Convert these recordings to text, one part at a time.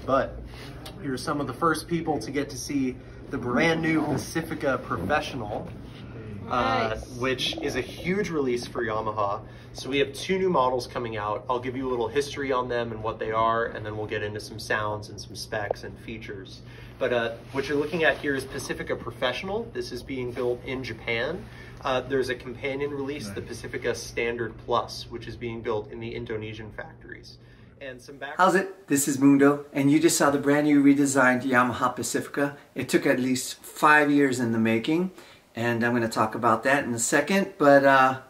But here's some of the first people to get to see the brand new Pacifica Professional, which is a huge release for Yamaha. So we have 2 new models coming out. I'll give you a little history on them and what they are, and then we'll get into some sounds and some specs and features. But what you're looking at here is Pacifica Professional. This is being built in Japan. There's a companion release, the Pacifica Standard Plus, which is being built in the Indonesian factories. And some back. How's it? This is Mundo, and you just saw the brand new redesigned Yamaha Pacifica. It took at least 5 years in the making, and I'm going to talk about that in a second. But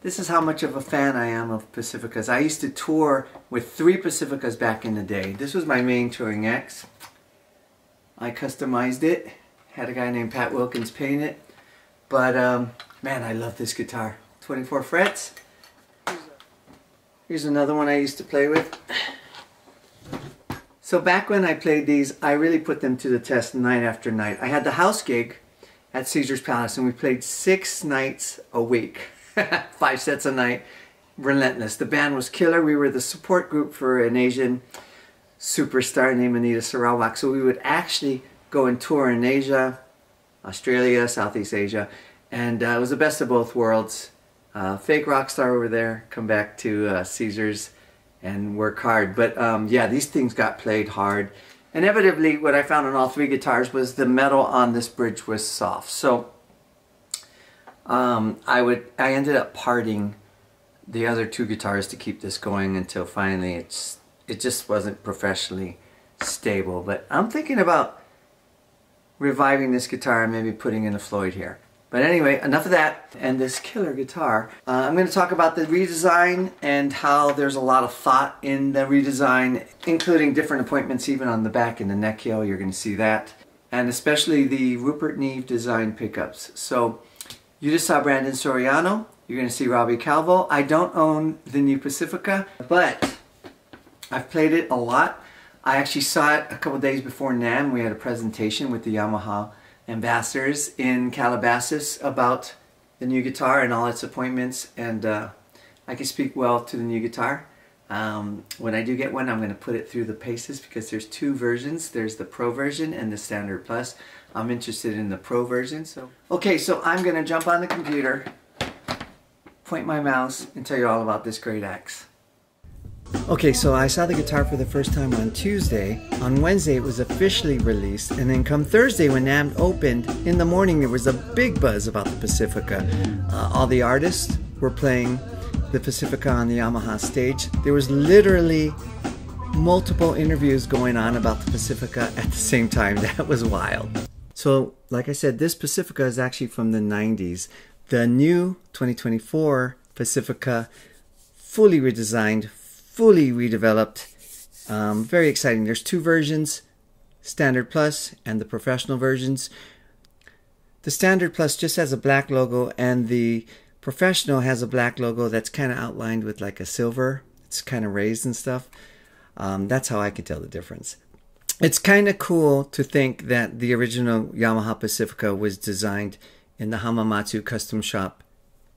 this is how much of a fan I am of Pacificas. I used to tour with 3 Pacificas back in the day. This was my main touring X. I customized it. Had a guy named Pat Wilkins paint it. But man, I love this guitar. 24 frets. Here's another one I used to play with. So back when I played these, I really put them to the test night after night. I had the house gig at Caesar's Palace, and we played 6 nights a week. 5 sets a night. Relentless. The band was killer. We were the support group for an Asian superstar named Anita Sarawak. So we would actually go and tour in Asia, Australia, Southeast Asia, and it was the best of both worlds. Fake rock star over there, come back to Caesars and work hard. But yeah, these things got played hard. Inevitably, what I found on all 3 guitars was the metal on this bridge was soft. So I ended up parting the other 2 guitars to keep this going until finally it just wasn't professionally stable. But I'm thinking about reviving this guitar and maybe putting in a Floyd here. But anyway, enough of that and this killer guitar. I'm going to talk about the redesign and how there's a lot of thought in the redesign, including different appointments even on the back and the neck heel. You're going to see that. And especially the Rupert Neve Designs pickups. So you just saw Brandon Soriano. You're going to see Robbie Calvo. I don't own the new Pacifica, but I've played it a lot. I actually saw it a couple days before NAMM. We had a presentation with the Yamaha Ambassadors in Calabasas about the new guitar and all its appointments, and I can speak well to the new guitar. When I do get one, I'm going to put it through the paces because there's 2 versions. There's the Pro version and the Standard Plus. I'm interested in the Pro version. Okay, so I'm going to jump on the computer, point my mouse, and tell you all about this great axe. Okay, so I saw the guitar for the first time on Tuesday. On Wednesday it was officially released, and then come Thursday when NAMM opened, in the morning there was a big buzz about the Pacifica. All the artists were playing the Pacifica on the Yamaha stage. There was literally multiple interviews going on about the Pacifica at the same time. That was wild. So, like I said, this Pacifica is actually from the 90s. The new 2024 Pacifica, fully redesigned, fully redeveloped, very exciting. There's 2 versions, Standard Plus and the Professional versions. The Standard Plus just has a black logo, and the Professional has a black logo that's kind of outlined with like a silver. It's kind of raised and stuff. That's how I can tell the difference. It's kind of cool to think that the original Yamaha Pacifica was designed in the Hamamatsu custom shop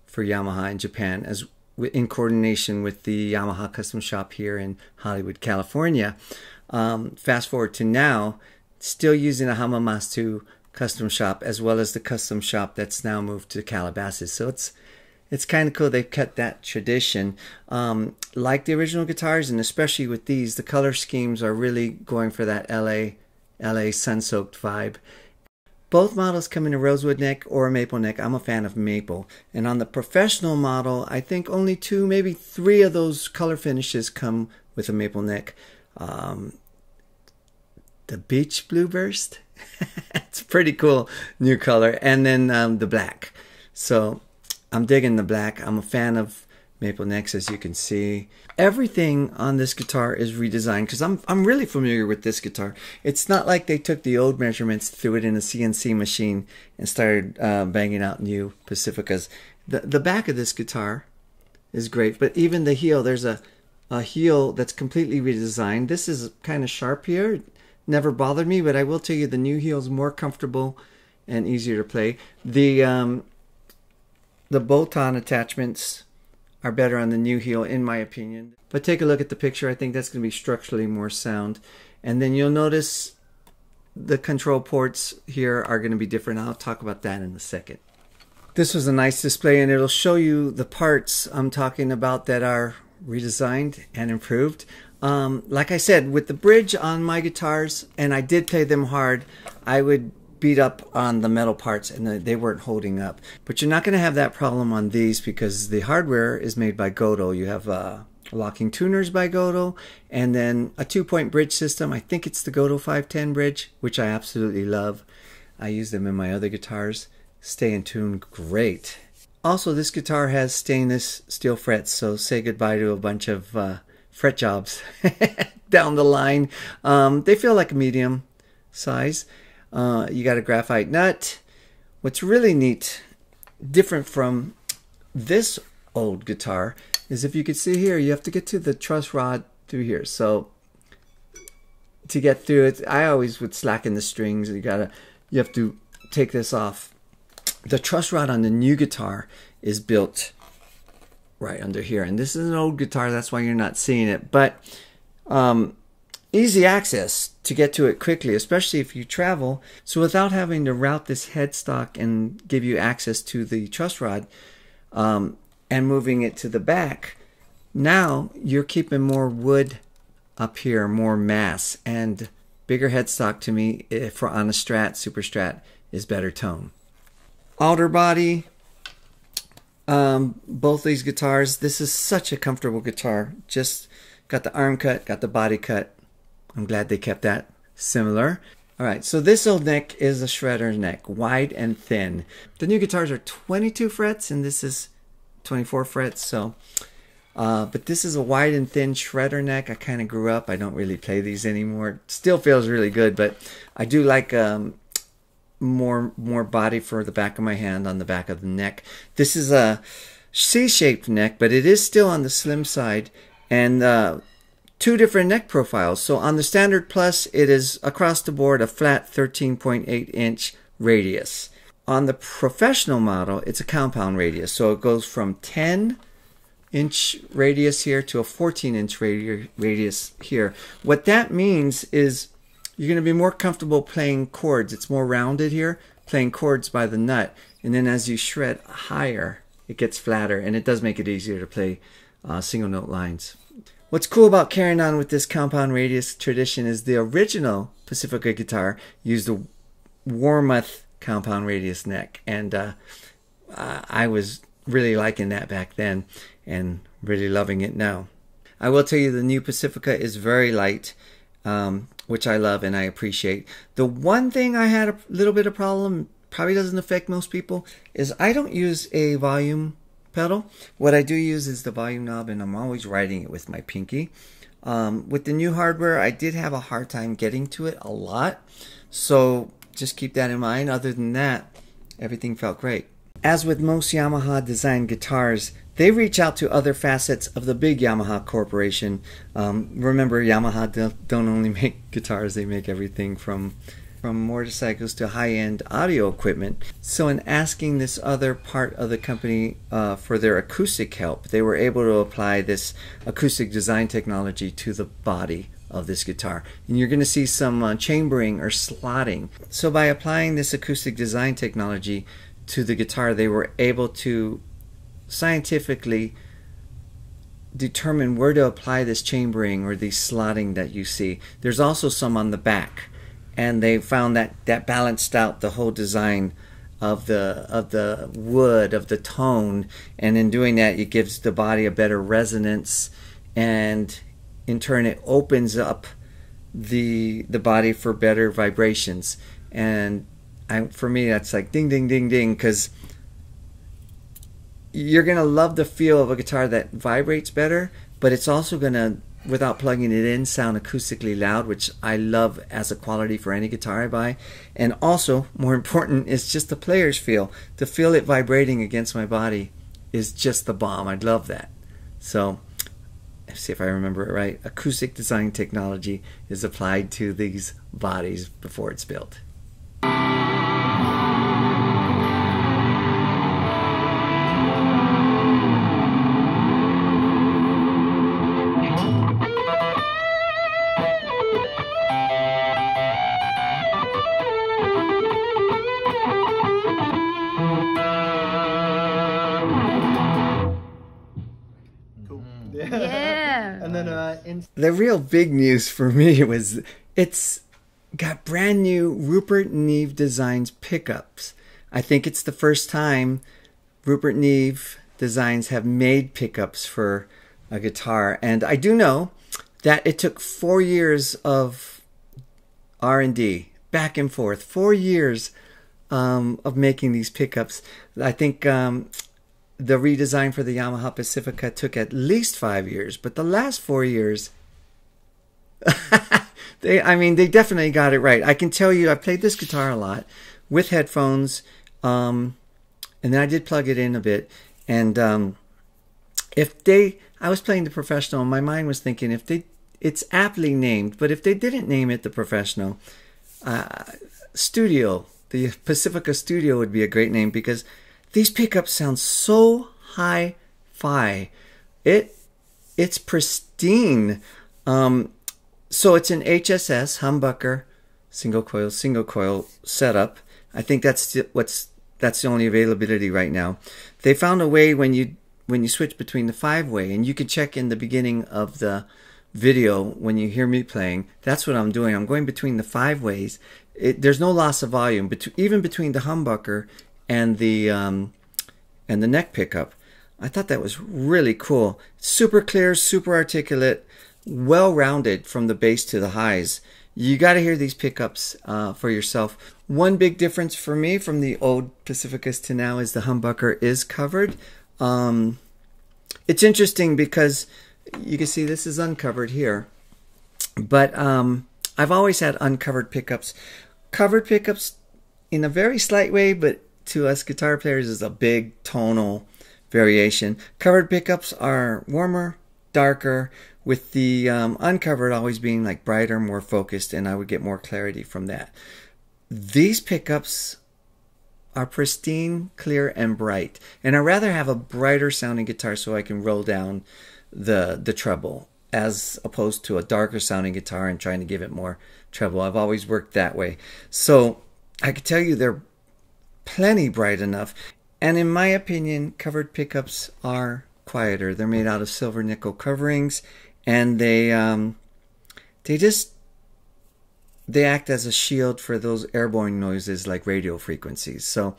for Yamaha in Japan, as in coordination with the Yamaha custom shop here in Hollywood, California. Fast forward to now, still using a Hamamatsu custom shop as well as the custom shop that's now moved to Calabasas. So it's kind of cool they've kept that tradition. Like the original guitars, and especially with these, the color schemes are really going for that LA sun-soaked vibe. Both models come in a rosewood neck or a maple neck. I'm a fan of maple. And on the Professional model, I think only 2, maybe 3 of those color finishes come with a maple neck. The Beach Blue Burst, it's a pretty cool new color. And then the black. So I'm digging the black. I'm a fan of maple necks, as you can see. Everything on this guitar is redesigned because I'm really familiar with this guitar. It's not like they took the old measurements, threw it in a CNC machine, and started banging out new Pacificas. The back of this guitar is great, but even the heel, there's a heel that's completely redesigned. This is kind of sharp here. It never bothered me, but I will tell you the new heel is more comfortable and easier to play. The bolt-on attachments are better on the new heel in my opinion. But take a look at the picture. I think that's going to be structurally more sound. And then you'll notice the control ports here are going to be different. I'll talk about that in a second. This was a nice display, and it'll show you the parts I'm talking about that are redesigned and improved. Like I said, with the bridge on my guitars, and I did play them hard, I would beat up on the metal parts and they weren't holding up. But you're not going to have that problem on these because the hardware is made by Goto. You have locking tuners by Goto, and then a 2-point bridge system. I think it's the Goto 510 bridge, which I absolutely love. I use them in my other guitars. Stay in tune great. Also, this guitar has stainless steel frets, so say goodbye to a bunch of fret jobs down the line. They feel like a medium size. You got a graphite nut. What's really neat, different from this old guitar, is if you could see here, you have to get to the truss rod through here. So to get through it, I always would slacken the strings. You have to take this off. The truss rod on the new guitar is built right under here, and this is an old guitar, that's why you're not seeing it. But easy access to get to it quickly, especially if you travel. So without having to route this headstock and give you access to the truss rod, and moving it to the back, now you're keeping more wood up here, more mass, and bigger headstock to me for on a Strat, Super Strat, is better tone. Outer body, both these guitars, this is such a comfortable guitar. Just got the arm cut, got the body cut. I'm glad they kept that similar. Alright, so this old neck is a shredder neck, wide and thin. The new guitars are 22 frets and this is 24 frets, so but this is a wide and thin shredder neck. I kind of grew up, I don't really play these anymore. Still feels really good, but I do like more body for the back of my hand on the back of the neck. This is a C-shaped neck, but it is still on the slim side, and two different neck profiles. So on the Standard Plus, it is across the board a flat 13.8 inch radius. On the Professional model, it's a compound radius, so it goes from 10-inch radius here to a 14-inch radius here. What that means is you're going to be more comfortable playing chords. It's more rounded here, playing chords by the nut. And then as you shred higher, it gets flatter, and it does make it easier to play single note lines. What's cool about carrying on with this compound radius tradition is the original Pacifica guitar used a Warmoth compound radius neck, and I was really liking that back then and really loving it now. I will tell you the new Pacifica is very light, which I love and I appreciate. The one thing I had a little bit of problem, probably doesn't affect most people, is I don't use a volume pedal. What I do use is the volume knob, and I'm always riding it with my pinky. With the new hardware, I did have a hard time getting to it a lot, so just keep that in mind. Other than that, everything felt great. As with most Yamaha designed guitars, they reach out to other facets of the big Yamaha corporation. Remember, Yamaha don't only make guitars, they make everything from motorcycles to high-end audio equipment. So in asking this other part of the company for their acoustic help, they were able to apply this acoustic design technology to the body of this guitar. And you're going to see some chambering or slotting. So by applying this acoustic design technology to the guitar, they were able to scientifically determine where to apply this chambering or the slotting that you see. There's also some on the back, and they found that balanced out the whole design of the wood, of the tone, and in doing that, it gives the body a better resonance, and in turn it opens up the body for better vibrations. And for me, that's like ding ding ding ding, because you're gonna love the feel of a guitar that vibrates better, but it's also gonna, without plugging it in, sound acoustically loud, which I love as a quality for any guitar I buy. And also, more important, is just the player's feel. To feel it vibrating against my body is just the bomb. I'd love that. So, let's see if I remember it right. Acoustic design technology is applied to these bodies before it's built. The real big news for me was it's got brand new Rupert Neve Designs pickups. I think it's the first time Rupert Neve Designs have made pickups for a guitar. And I do know that it took 4 years of R&D, back and forth, 4 years of making these pickups. I think the redesign for the Yamaha Pacifica took at least 5 years, but the last 4 years, they definitely got it right. I can tell you, I played this guitar a lot with headphones, and then I did plug it in a bit. And I was playing the Professional, and my mind was thinking, it's aptly named, but if they didn't name it the Professional, Studio, the Pacifica Studio would be a great name, because these pickups sound so hi-fi. It's pristine. So it's an HSS humbucker single coil setup. I think that's the only availability right now. They found a way when you switch between the 5-way, and you can check in the beginning of the video when you hear me playing. That's what I'm doing. I'm going between the 5 ways. There's no loss of volume, even between the humbucker and the neck pickup. I thought that was really cool. Super clear, super articulate, well-rounded from the bass to the highs. You got to hear these pickups for yourself. One big difference for me from the old Pacificas to now is the humbucker is covered. It's interesting because you can see this is uncovered here, but I've always had uncovered pickups. Covered pickups in a very slight way, but to us guitar players is a big tonal variation. Covered pickups are warmer, darker, with the uncovered always being like brighter, more focused, and I would get more clarity from that. These pickups are pristine, clear, and bright, and I'd rather have a brighter sounding guitar so I can roll down the treble, as opposed to a darker sounding guitar and trying to give it more treble. I've always worked that way. So I can tell you they're plenty bright enough. And in my opinion, covered pickups are quieter. They're made out of silver nickel coverings, and they act as a shield for those airborne noises like radio frequencies. So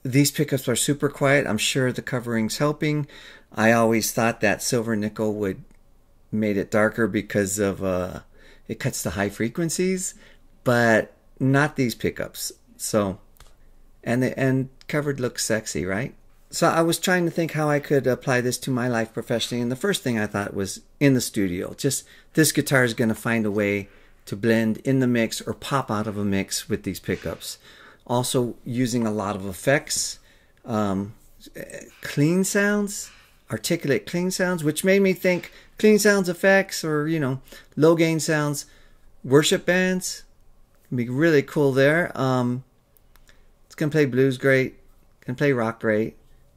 these pickups are super quiet. I'm sure the covering's helping. I always thought that silver nickel would made it darker because of it cuts the high frequencies, but not these pickups. So and covered looks sexy, right? So I was trying to think how I could apply this to my life professionally, and the first thing I thought was in the studio. Just this guitar is going to find a way to blend in the mix or pop out of a mix with these pickups. Also using a lot of effects, clean sounds, articulate clean sounds, which made me think clean sounds effects, or low gain sounds, worship bands can be really cool there. It's gonna play blues great, can play rock great,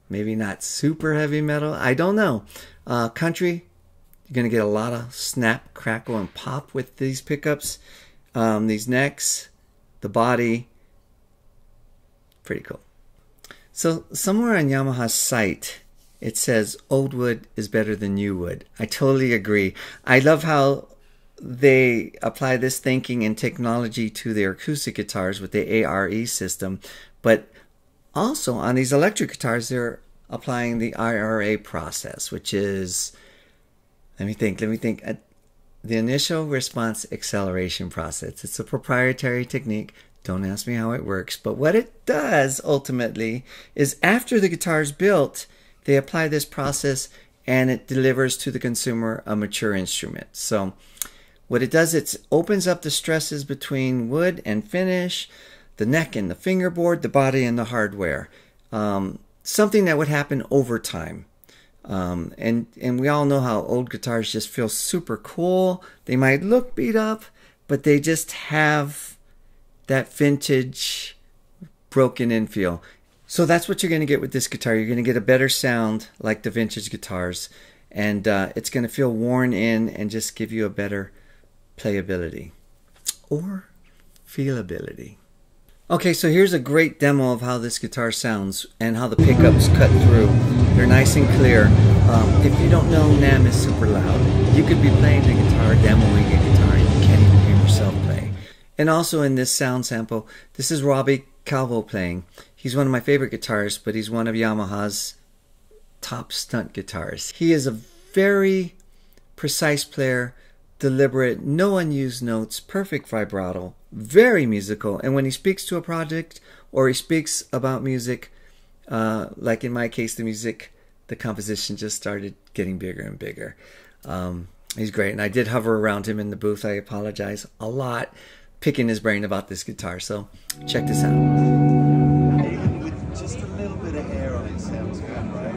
maybe not super heavy metal, I don't know. Country, you're gonna get a lot of snap, crackle, and pop with these pickups. These necks, the body, pretty cool. So somewhere on Yamaha's site it says old wood is better than new wood. I totally agree. I love how they apply this thinking and technology to their acoustic guitars with the I.R.A system, but also on these electric guitars they're applying the I.R.A process, which is, let me think, the initial response acceleration process. It's a proprietary technique. Don't ask me how it works, but what it does ultimately is after the guitar is built, they apply this process and it delivers to the consumer a mature instrument. So what it does, it opens up the stresses between wood and finish, the neck and the fingerboard, the body and the hardware. Something that would happen over time. And we all know how old guitars just feel super cool. They might look beat up, but they just have that vintage broken in feel. So that's what you're going to get with this guitar. You're going to get a better sound like the vintage guitars, and it's going to feel worn in and just give you a better playability or feelability. Okay, so here's a great demo of how this guitar sounds and how the pickups cut through. They're nice and clear. If you don't know, NAMM is super loud. You could be playing the guitar, demoing a guitar, and you can't even hear yourself play. And also in this sound sample, this is Robbie Calvo playing. He's one of my favorite guitarists, but he's one of Yamaha's top stunt guitarists. He is a very precise player, deliberate, no unused notes, perfect vibrato, very musical. And when he speaks to a project or he speaks about music, like in my case, the music, the composition just started getting bigger and bigger. He's great. And I did hover around him in the booth. I apologize a lot, picking his brain about this guitar. So check this out. With just a little bit of air on it, sounds good, right?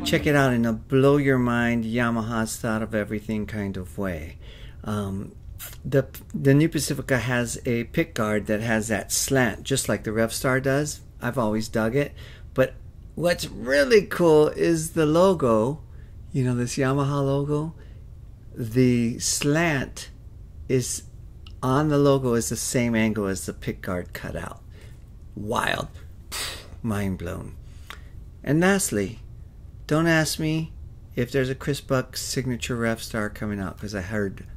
Check it out in a blow your mind, Yamaha's thought of everything kind of way. The new Pacifica has a pickguard that has that slant, just like the Revstar does. I've always dug it. But what's really cool is the logo, you know, this Yamaha logo. The slant is on the logo is the same angle as the pickguard cutout. Wild. Mind blown. And lastly, don't ask me if there's a Chris Buck signature Revstar coming out, because I heard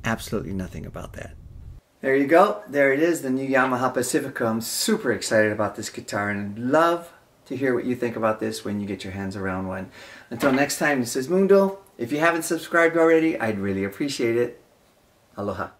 absolutely nothing about that. There you go. There it is, the new Yamaha Pacifica. I'm super excited about this guitar and love to hear what you think about this when you get your hands around one. Until next time, this is Mundo. If you haven't subscribed already, I'd really appreciate it. Aloha.